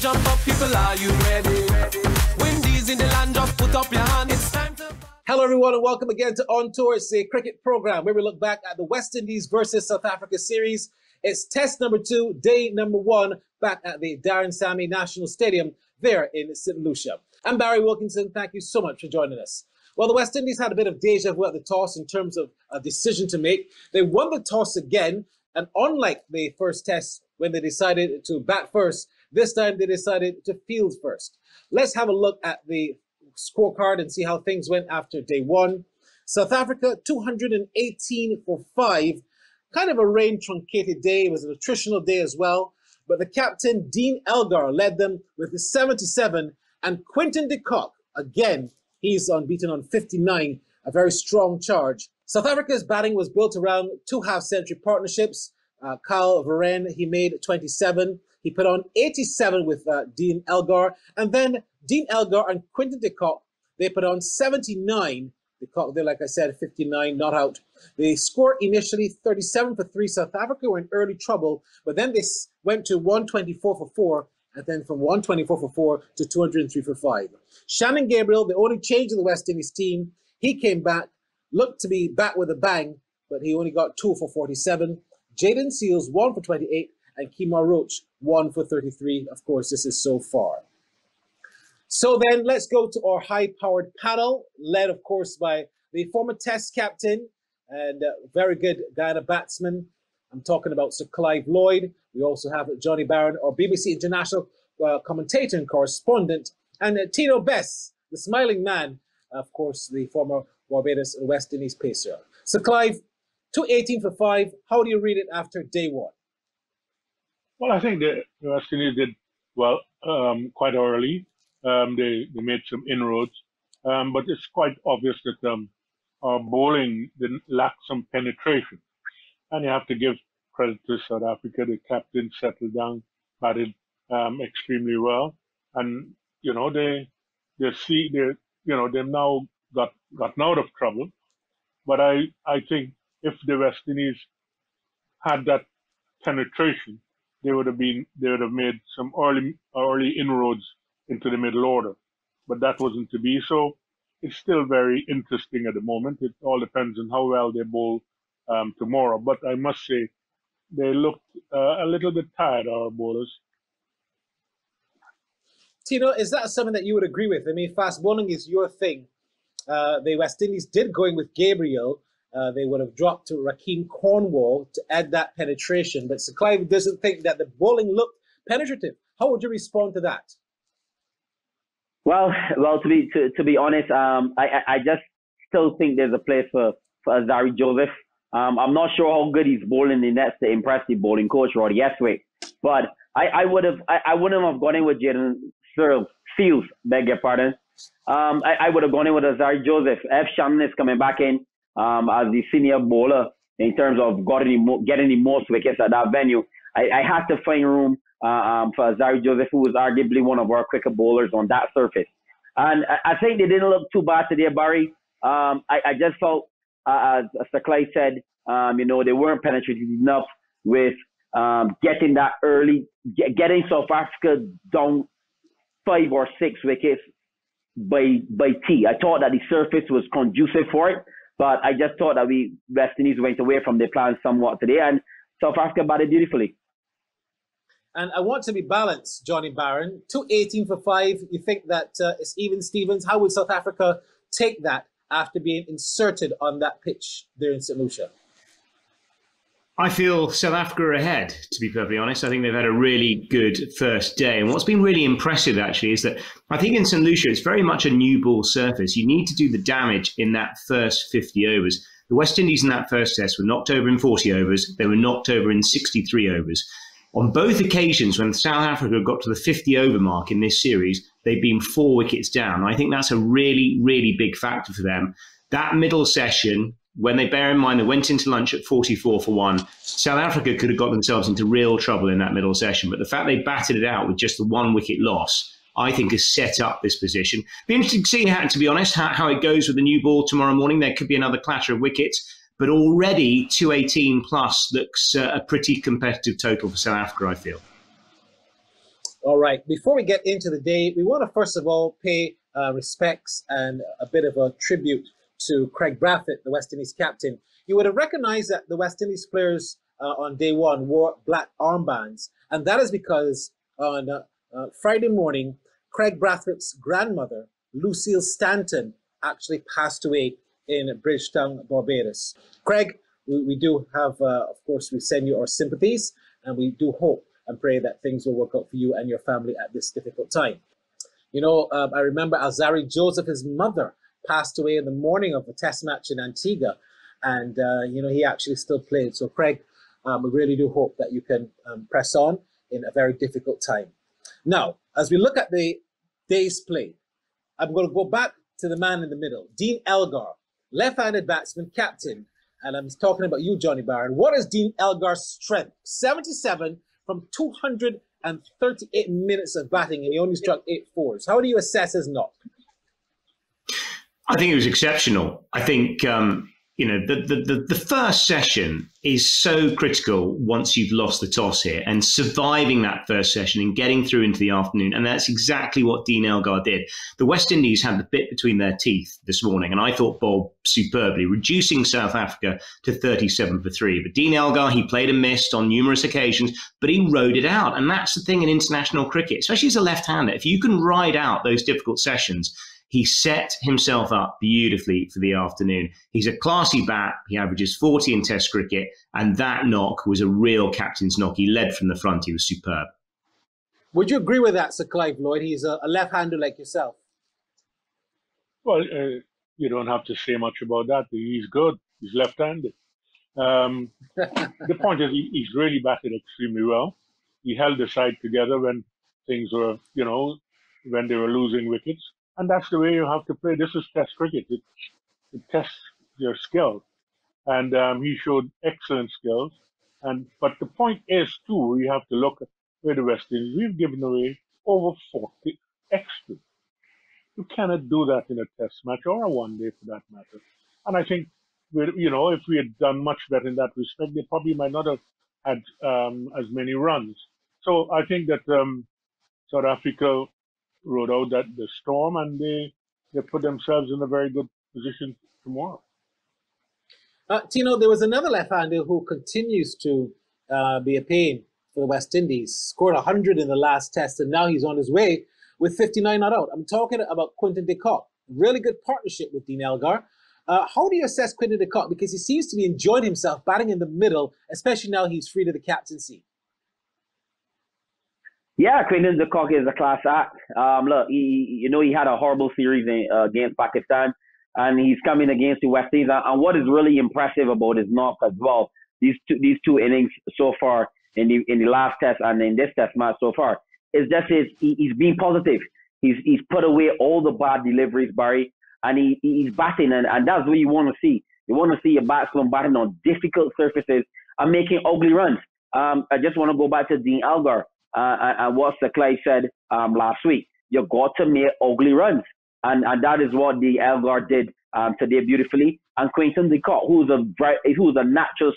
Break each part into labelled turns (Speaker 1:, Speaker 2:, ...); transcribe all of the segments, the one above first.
Speaker 1: jump up, people, are you ready? Windies in the land, just put up your hand. It's time to...
Speaker 2: Hello, everyone, and welcome again to On Tour. It's a cricket program where we look back at the West Indies versus South Africa series. It's test number 2, day number 1, back at the Darren Sammy National Stadium there in St. Lucia. I'm Barry Wilkinson. Thank you so much for joining us. Well, the West Indies had a bit of deja vu at the toss in terms of a decision to make. They won the toss again, and unlike the first test when they decided to bat first, this time they decided to field first. Let's have a look at the scorecard and see how things went after day 1. South Africa, 218 for 5. Kind of a rain-truncated day. It was an attritional day as well. But the captain, Dean Elgar, led them with the 77. And Quinton de Kock, again, he's unbeaten on 59, a very strong charge. South Africa's batting was built around 2 half-century partnerships. Kyle Verreynne, he made 27. He put on 87 with Dean Elgar. And then Dean Elgar and Quinton de Kock, they put on 79. De Kock, they, like I said, 59, not out. They scored initially 37 for 3. South Africa were in early trouble, but then they went to 124 for 4. And then from 124 for 4 to 203 for 5. Shannon Gabriel, the only change in the West Indies team, he came back, looked to be back with a bang, but he only got 2 for 47. Jaden Seals, 1 for 28, and Kemar Roach, 1 for 33. Of course, this is so far. So then let's go to our high-powered panel, led, of course, by the former Test captain and very good Guyana batsman. I'm talking about Sir Clive Lloyd. We also have Johnny Barron, our BBC International commentator and correspondent, and Tino Bess, the smiling man, of course, the former Barbados and West Indies pacer. So Clive, 218 for 5. How do you read it after day 1?
Speaker 3: Well, I think the West Indies did well quite early. They made some inroads, but it's quite obvious that our bowling lacked some penetration. And you have to give credit to South Africa. The captain settled down, batted extremely well, and they've now gotten out of trouble. But I think if the West Indies had that penetration, they would have made some early inroads into the middle order. But that wasn't to be. So it's still very interesting at the moment. It all depends on how well they bowl tomorrow. But I must say, they looked a little bit tired, our bowlers.
Speaker 2: Tino, is that something that you would agree with? I mean, fast bowling is your thing. The West Indies did going with Gabriel. They would have dropped to Rakeem Cornwall to add that penetration. But Sir Clive doesn't think that the bowling looked penetrative. How would you respond to that?
Speaker 4: Well, to be honest, I just still think there's a place for Azari Joseph. I'm not sure how good he's bowling in that to impress the bowling coach, Roddy Eswick. But I wouldn't have gone in with Jaden Seals, beg your pardon. I would have gone in with Azari Joseph. F. Shannon is coming back in as the senior bowler in terms of getting the most wickets at that venue. I had to find room for Azari Joseph, who was arguably one of our quicker bowlers on that surface. And I think they didn't look too bad today, Barry. I just felt, as Sir Clive said, they weren't penetrated enough with getting that early, getting South Africa down 5 or 6 wickets by tea. I thought that the surface was conducive for it, but I just thought that West Indies went away from their plans somewhat today, and South Africa batted beautifully.
Speaker 2: And I want to be balanced, Johnny Barron. 218 for 5. You think that it's even Stevens? How would South Africa take that after being inserted on that pitch there in St. Lucia?
Speaker 5: I feel South Africa are ahead, to be perfectly honest. I think they've had a really good first day. And what's been really impressive, actually, is that I think in St. Lucia, it's very much a new ball surface. You need to do the damage in that first 50 overs. The West Indies in that first test were knocked over in 40 overs. They were knocked over in 63 overs. On both occasions, when South Africa got to the 50-over mark in this series, they've been 4 wickets down. I think that's a really, really big factor for them. That middle session, when they bear in mind they went into lunch at 44 for 1, South Africa could have got themselves into real trouble in that middle session. But the fact they batted it out with just the 1 wicket loss, I think has set up this position. Be interesting to see, to be honest, how it goes with the new ball tomorrow morning. There could be another clatter of wickets. But already 218 plus looks a pretty competitive total for South Africa, I feel.
Speaker 2: All right. Before we get into the day, we want to first of all pay respects and a bit of a tribute to Craig Brathwaite, the West Indies captain. You would have recognized that the West Indies players on day one wore black armbands, and that is because on Friday morning, Craig Brathwaite's grandmother, Lucille Stanton, actually passed away in Bridgetown, Barbados. Craig, we do have, of course, we send you our sympathies, and we do hope and pray that things will work out for you and your family at this difficult time. You know, I remember Alzarri Joseph, his mother, passed away in the morning of the test match in Antigua, and, you know, he actually still played. So, Craig, we really do hope that you can press on in a very difficult time. Now, as we look at the day's play, I'm going to go back to the man in the middle, Dean Elgar, left-handed batsman, captain, and I'm talking about you, Johnny Barron. What is Dean Elgar's strength? 77 from 238 minutes of batting, and he only struck 8 fours. How do you assess his knock?
Speaker 5: I think it was exceptional. I think you know, the first session is so critical once you've lost the toss here, and surviving that first session and getting through into the afternoon. And that's exactly what Dean Elgar did. The West Indies had the bit between their teeth this morning, and I thought bowled superbly, reducing South Africa to 37 for 3. But Dean Elgar, he played and missed on numerous occasions, but he rode it out. And that's the thing in international cricket, especially as a left-hander. If you can ride out those difficult sessions, he set himself up beautifully for the afternoon. He's a classy bat. He averages 40 in Test cricket, and that knock was a real captain's knock. He led from the front. He was superb.
Speaker 2: Would you agree with that, Sir Clive Lloyd? He's a left-hander like yourself.
Speaker 3: Well, you don't have to say much about that. He's good. He's left-handed. The point is, he's really batted extremely well. He held the side together when things were, you know, when they were losing wickets. And that's the way you have to play. This is Test cricket. It tests your skill. And he showed excellent skills. But the point is, too, you have to look at where the West Indies, we've given away over 40 extras. You cannot do that in a Test match or a one-day for that matter. And I think, you know, if we had done much better in that respect, they probably might not have had as many runs. So I think that South Africa rode out the storm, and they put themselves in a very good position tomorrow.
Speaker 2: Tino, there was another left-hander who continues to be a pain for the West Indies. Scored 100 in the last test, and now he's on his way with 59 not out. I'm talking about Quinton de Kock. Really good partnership with Dean Elgar. How do you assess Quinton de Kock? Because he seems to be enjoying himself batting in the middle, especially now he's free to the captaincy.
Speaker 4: Yeah, Quinton de Kock is a class act. Look, he had a horrible series against Pakistan, and he's coming against the West Indies. And what is really impressive about his knock as well, these two innings so far in the last test and in this test match so far, is just he's being positive. He's put away all the bad deliveries, Barry, and he's batting, and that's what you want to see. You want to see a batsman batting on difficult surfaces and making ugly runs. I just want to go back to Dean Elgar. And what Sir Clive said last week, you got to make ugly runs. And that is what the Elgar did today beautifully. And Quinton de Kock, who's a natural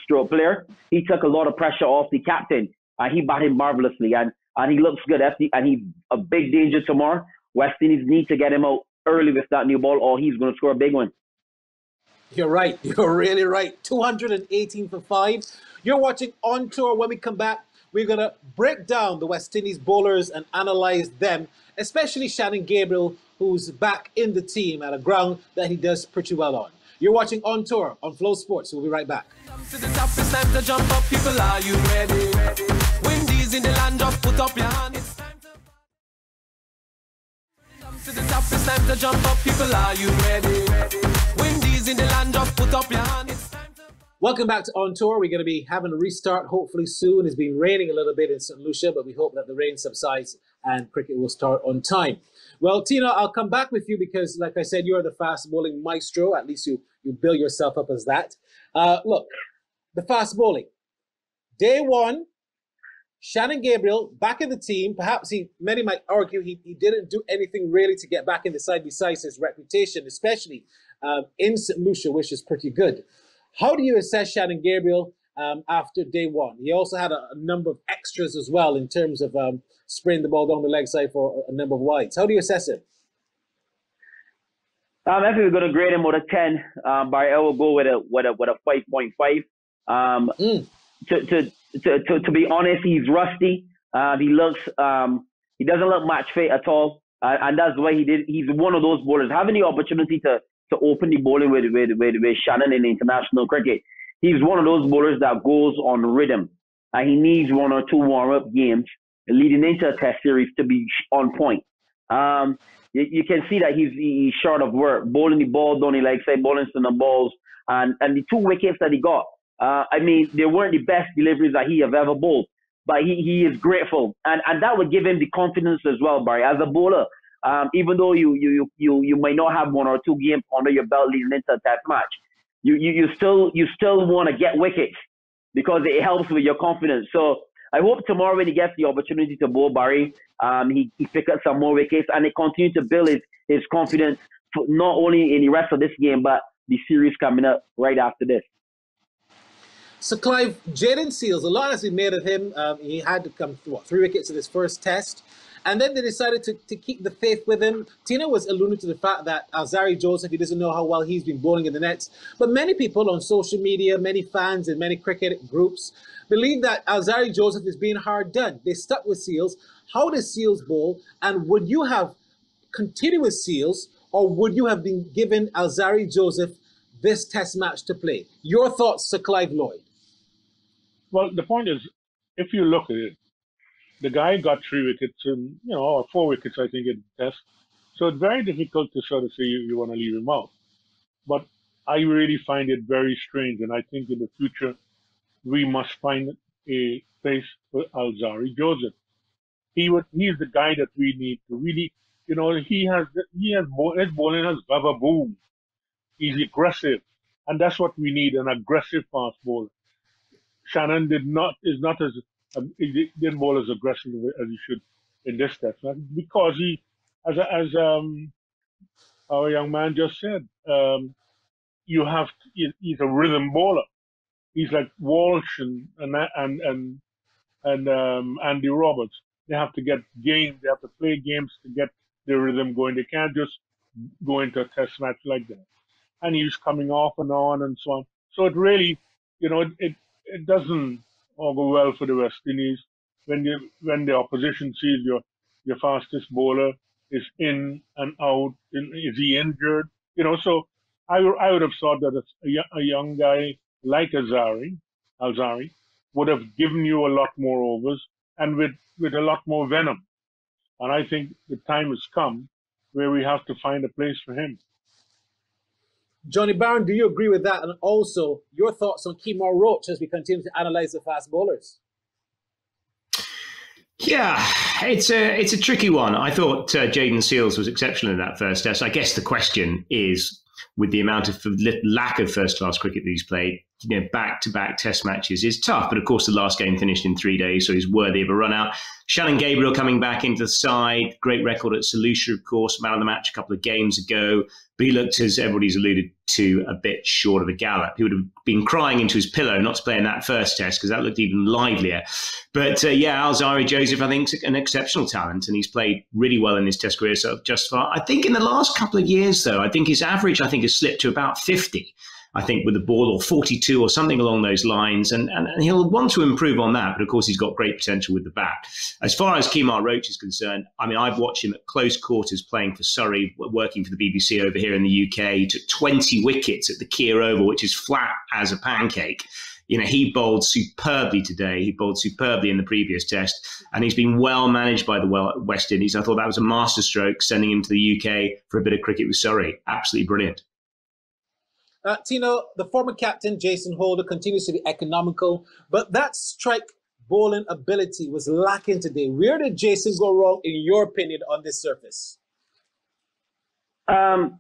Speaker 4: stroke player, he took a lot of pressure off the captain. And he batted marvelously. And he looks good. And he's a big danger tomorrow. West Indies need to get him out early with that new ball, or he's going to score a big one.
Speaker 2: You're right. You're really right. 218 for 5. You're watching On Tour. When we come back, we're going to break down the West Indies bowlers and analyze them, especially Shannon Gabriel, who's back in the team at a ground that he does pretty well on. You're watching On Tour on FlowSports. We'll be right back.
Speaker 1: To the top, it's time to jump up. People, are you ready? Windies in the land, just put up your hand. It's time to jump to the top, it's time to jump up. People, are you ready? Windies in the land, just put up your hand. It's time to...
Speaker 2: Welcome back to On Tour. We're going to be having a restart hopefully soon. It's been raining a little bit in St. Lucia, but we hope that the rain subsides and cricket will start on time. Well, Tina, I'll come back with you because, like I said, you're the fast bowling maestro. At least you build yourself up as that. Look, the fast bowling. Day one, Shannon Gabriel back in the team. Perhaps many might argue he didn't do anything really to get back in the side besides his reputation, especially in St. Lucia, which is pretty good. How do you assess Shannon Gabriel? after day one. He also had a number of extras as well in terms of spraying the ball down the leg side for a number of wides. How do you assess it?
Speaker 4: I think we're going to grade him with a 10, but I will go with a 5.5. To be honest, he's rusty. He doesn't look match fit at all, and that's why he's one of those bowlers having the opportunity to open the bowling with Shannon in international cricket. He's one of those bowlers that goes on rhythm, and he needs one or two warm-up games leading into a test series to be on point. You can see that he's short of work, bowling the ball down the leg side, bowling some balls, and the 2 wickets that he got. I mean, they weren't the best deliveries that he have ever bowled, but he is grateful, and that would give him the confidence as well, Barry, as a bowler. Even though you might not have 1 or 2 games under your belt leading into a test match, you still want to get wickets because it helps with your confidence. So I hope tomorrow when he gets the opportunity to bowl, Barry, he pick up some more wickets and it continue to build his confidence for not only in the rest of this game but the series coming up right after this.
Speaker 2: So, Clive, Jayden Seales, a lot has been made of him. He had to come through 3 wickets in his first test. And then they decided to keep the faith with him. Tina was alluding to the fact that Alzarri Joseph, he doesn't know how well he's been bowling in the nets. But many people on social media, many fans and many cricket groups believe that Alzarri Joseph is being hard done. They stuck with Seales. How does Seales bowl? And would you have continued with Seales, or would you have been given Alzarri Joseph this test match to play? Your thoughts, Sir Clive Lloyd.
Speaker 3: Well, the point is, if you look at it, the guy got 3 wickets and, or 4 wickets, I think, in the test. So it's very difficult to sort of say you want to leave him out. But I really find it very strange. And I think in the future, we must find a place for Alzarri Joseph. He's the guy that we need to really, his bowling has boom. He's aggressive. And that's what we need, an aggressive fast bowler. Shannon he didn't bowl as aggressive as he should in this test because he, as our young man just said, he's a rhythm bowler. He's like Walsh and Andy Roberts. They have to get games. They have to play games to get their rhythm going. They can't just go into a test match like that. And he's coming off and on and so on. So it really, it doesn't all go well for the West Indies when the opposition sees your fastest bowler is in and out. Is he injured? So I would have thought that a young guy like Alzarri would have given you a lot more overs and with a lot more venom. And I think the time has come where we have to find a place for him.
Speaker 2: Johnny Barron, do you agree with that? And also, your thoughts on Kemar Roach as we continue to analyse the fast bowlers?
Speaker 5: Yeah, it's a tricky one. I thought Jayden Seales was exceptional in that first test. I guess the question is, with the amount of lack of first-class cricket that he's played, back-to-back test matches is tough. But of course, the last game finished in 3 days, so he's worthy of a run-out. Shannon Gabriel coming back into the side. Great record at St Lucia, of course. Man of the match a couple of games ago. But he looked, as everybody's alluded to, a bit short of a gallop. He would have been crying into his pillow not to play in that first test because that looked even livelier. But Alzarri Joseph, I think, is an exceptional talent, and he's played really well in his test career so just far. I think in the last couple of years, though, I think his average, has slipped to about 50. I think, with the ball, or 42 or something along those lines. And he'll want to improve on that. But of course, he's got great potential with the bat. As far as Kemar Roach is concerned, I've watched him at close quarters playing for Surrey, working for the BBC over here in the UK. He took 20 wickets at the Kia Oval, which is flat as a pancake. He bowled superbly today. He bowled superbly in the previous test. And he's been well managed by the West Indies. I thought that was a masterstroke, sending him to the UK for a bit of cricket with Surrey. Absolutely brilliant.
Speaker 2: Tino, the former captain, Jason Holder, continues to be economical, but that strike bowling ability was lacking today. Where did Jason go wrong, in your opinion, on this surface?
Speaker 4: To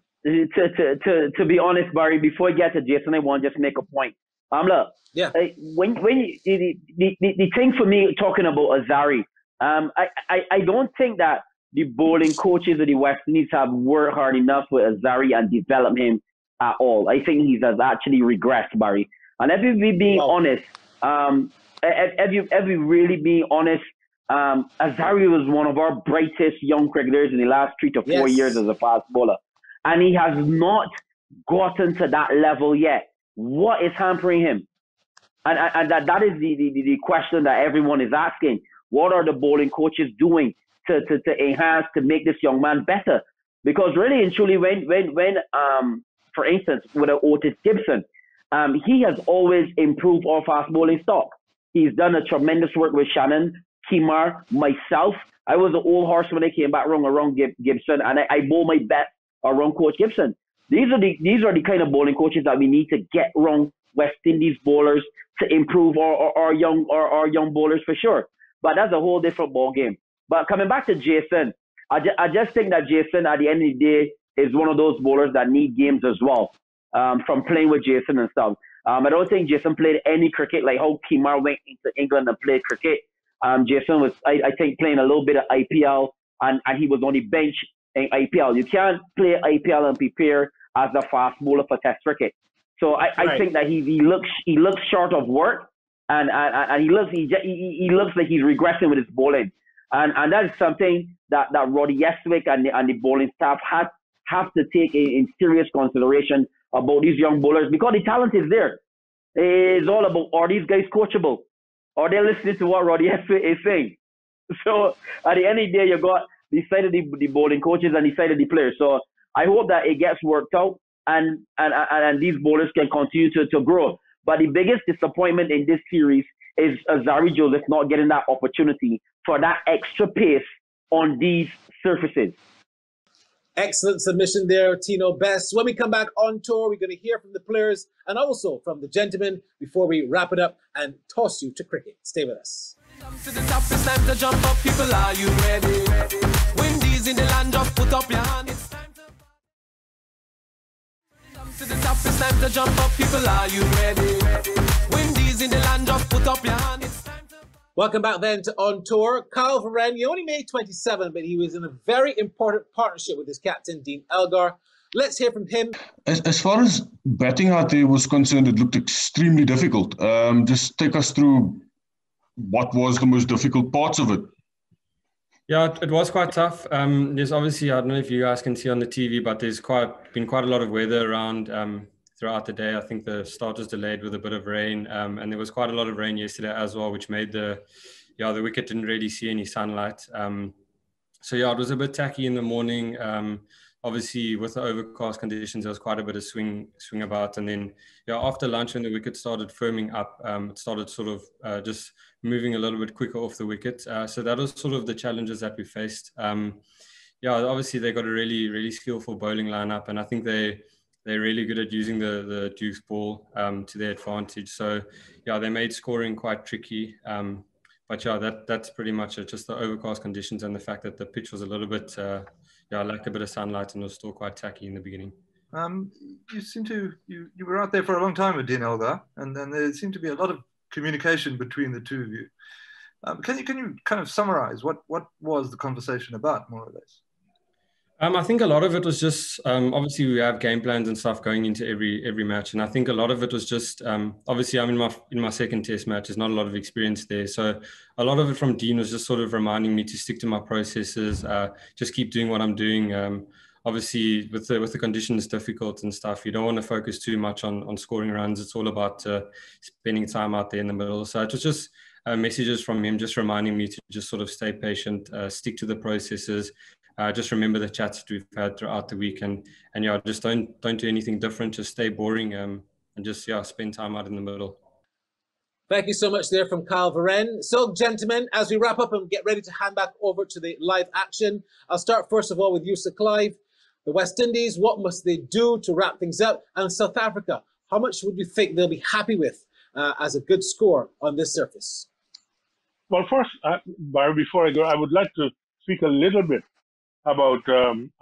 Speaker 4: be honest, Barry, before I get to Jason, I want to just make a point. Look,
Speaker 2: yeah.
Speaker 4: When the thing for me talking about Alzarri, I don't think that the bowling coaches of the West Indies have worked hard enough with Alzarri and developed him at all. I think he has actually regressed, Barry. And if we're being honest, If you really be honest, Azari was one of our brightest young cricketers in the last 3 to 4 years
Speaker 2: Yes.
Speaker 4: as a fast bowler, and he has not gotten to that level yet. What is hampering him? And that is the question that everyone is asking. What are the bowling coaches doing to enhance, to make this young man better? Because really and truly, when for instance, with Otis Gibson, he has always improved our fast bowling stock. He's done a tremendous work with Shannon, Kimar, myself. I was an old horse when I came back around Gibson, and I bowl my best around Coach Gibson. These are the kind of bowling coaches that we need to get around West Indies bowlers to improve our young bowlers for sure. But that's a whole different ball game. But coming back to Jason, I just think that Jason, at the end of the day, is one of those bowlers that need games as well. From playing with Jason and stuff. I don't think Jason played any cricket like how Kimar went into England and played cricket. Jason was, I think, playing a little bit of IPL, and he was on the bench in IPL. You can't play IPL and prepare as a fast bowler for Test cricket. So I think that he looks short of work, and he looks like he's regressing with his bowling, and that is something that Roddy Yeswick and the bowling staff have to take in serious consideration about these young bowlers, because the talent is there. It's all about, are these guys coachable? Are they listening to what Roddy Yeswick is saying? So at the end of the day, you got the side of the bowling coaches and the side of the players. So I hope that it gets worked out, and these bowlers can continue to grow. But the biggest disappointment in this series is Azari Joseph not getting that opportunity for that extra pace on these surfaces.
Speaker 2: Excellent submission there, Tino Best. When we come back on tour, we're going to hear from the players and also from the gentlemen before we wrap it up and toss you to cricket. Stay with us.
Speaker 1: To the top, it's time to jump up. People, are you ready? Windies in the land, just put up your hand. It's time to the top, it's time to jump up. People, are you ready? Windies in the land, just put up your hand. It's time to...
Speaker 2: Welcome back then to On Tour. Kyle Varenne, he only made 27, but he was in a very important partnership with his captain, Dean Elgar. Let's hear from him.
Speaker 6: As far as batting out there was concerned, it looked extremely difficult. Just take us through what was the most difficult parts of it.
Speaker 7: Yeah, it was quite tough. There's obviously, I don't know if you guys can see on the TV, but there's been quite a lot of weather around throughout the day. I think the start was delayed with a bit of rain, and there was quite a lot of rain yesterday as well, which made the wicket didn't really see any sunlight. So yeah, it was a bit tacky in the morning. Obviously, with the overcast conditions, there was quite a bit of swing about, and then after lunch, when the wicket started firming up, it started sort of just moving a little bit quicker off the wicket. So that was sort of the challenges that we faced. Obviously they got a really, really skillful bowling lineup, and I think they're really good at using the Duke's ball to their advantage. So they made scoring quite tricky. But that's pretty much it. Just the overcast conditions and the fact that the pitch was a little bit, lacked a bit of sunlight and was still quite tacky in the beginning.
Speaker 8: You seem to you were out there for a long time with Dean Elgar, and then there seemed to be a lot of communication between the two of you. Can you kind of summarize what was the conversation about, more or less?
Speaker 7: I think a lot of it was just obviously we have game plans and stuff going into every match, and I think a lot of it was just obviously I'm in my second Test match. There's not a lot of experience there, so a lot of it from Dean was just sort of reminding me to stick to my processes, just keep doing what I'm doing. Obviously, with the conditions difficult and stuff, you don't want to focus too much on scoring runs. It's all about spending time out there in the middle. So it was just messages from him, just reminding me to just sort of stay patient, stick to the processes. Just remember the chats that we've had throughout the week, and just don't do anything different. Just stay boring and just spend time out in the middle.
Speaker 2: Thank you so much there from Kyle Varenne. So, gentlemen, as we wrap up and get ready to hand back over to the live action, I'll start first of all with you, Sir Clive. The West Indies, what must they do to wrap things up? And South Africa, how much would you think they'll be happy with as a good score on this surface?
Speaker 3: Well, first, Barry, before I go, I would like to speak a little bit about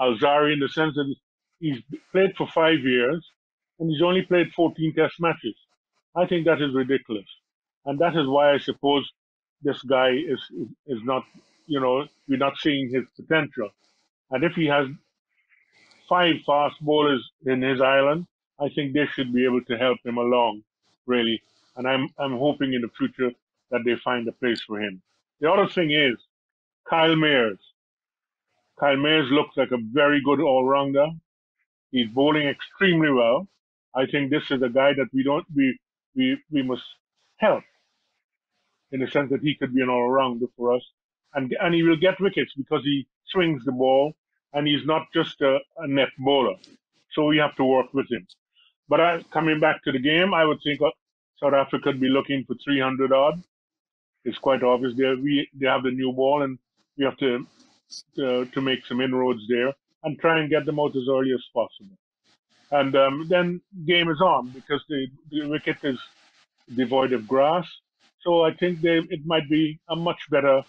Speaker 3: Alzari in the sense that he's played for 5 years and he's only played 14 Test matches. I think that is ridiculous. And that is why I suppose this guy is not, we're not seeing his potential. And if he has 5 fast bowlers in his island, I think they should be able to help him along, really. and I'm hoping in the future that they find a place for him. The other thing is Kyle Mayers. Kyle Mayers looks like a very good all-rounder. He's bowling extremely well. I think this is a guy that we must help in the sense that he could be an all-rounder for us, and he will get wickets because he swings the ball, and he's not just a net bowler. So we have to work with him. But coming back to the game, I would think South Africa could be looking for 300 odd. It's quite obvious they have the new ball, and we have to make some inroads there and try and get them out as early as possible. And then game is on because the wicket is devoid of grass. So I think it might be a much better,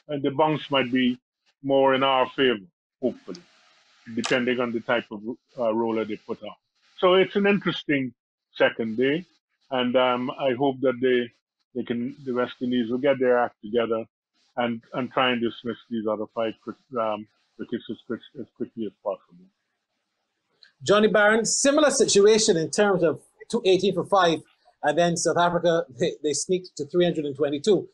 Speaker 3: and the bounce might be more in our favor, hopefully, depending on the type of roller they put on. So it's an interesting second day, and I hope that the West Indies will get their act together and try and dismiss these other 5 wickets as quickly as possible.
Speaker 2: Johnny Barron, similar situation in terms of 18 for 5, and then South Africa, they sneaked to 322.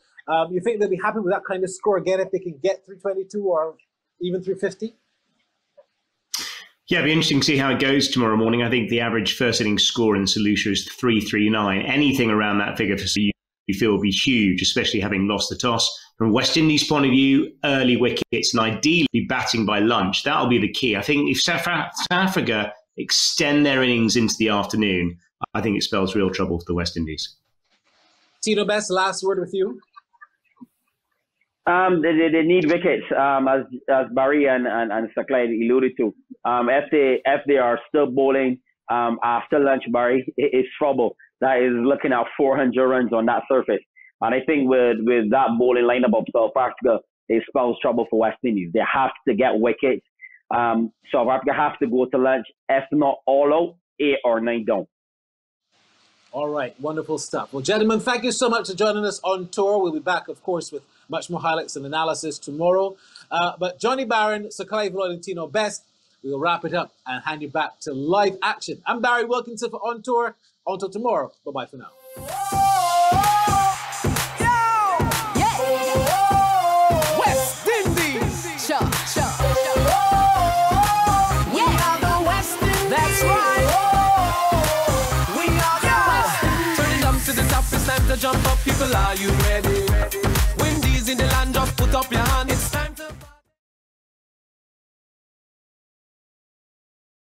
Speaker 2: You think they'll be happy with that kind of score again if they can get 322 or even 350?
Speaker 5: Yeah, it'll be interesting to see how it goes tomorrow morning. I think the average first innings score in St. Lucia is 339. Anything around that figure for you feel will be huge, especially having lost the toss. From West Indies' point of view, early wickets and ideally batting by lunch. That'll be the key. I think if South Africa extend their innings into the afternoon, I think it spells real trouble for the West Indies.
Speaker 2: Tino Best, last word with you.
Speaker 4: They need wickets, as Barry and Saklai alluded to. If they are still bowling after lunch, Barry, it's trouble. That is looking at 400 runs on that surface. And I think with that bowling lineup of South Africa, it spells trouble for West Indies. They have to get wickets. South Africa have to go to lunch. If not all out, 8 or 9 down.
Speaker 2: All right, wonderful stuff. Well, gentlemen, thank you so much for joining us on tour. We'll be back, of course, with much more highlights and analysis tomorrow. But Johnny Barron, Sir Clive Lloyd and Tino Best, we'll wrap it up and hand you back to live action. I'm Barry Wilkinson for On Tour. Until tomorrow, bye-bye for now.
Speaker 1: West Indies. We are the West Indies. That's right. We are the West Indies. Turn it up to the top. It's time to jump up. People, are you ready? Windies in the land, just put up your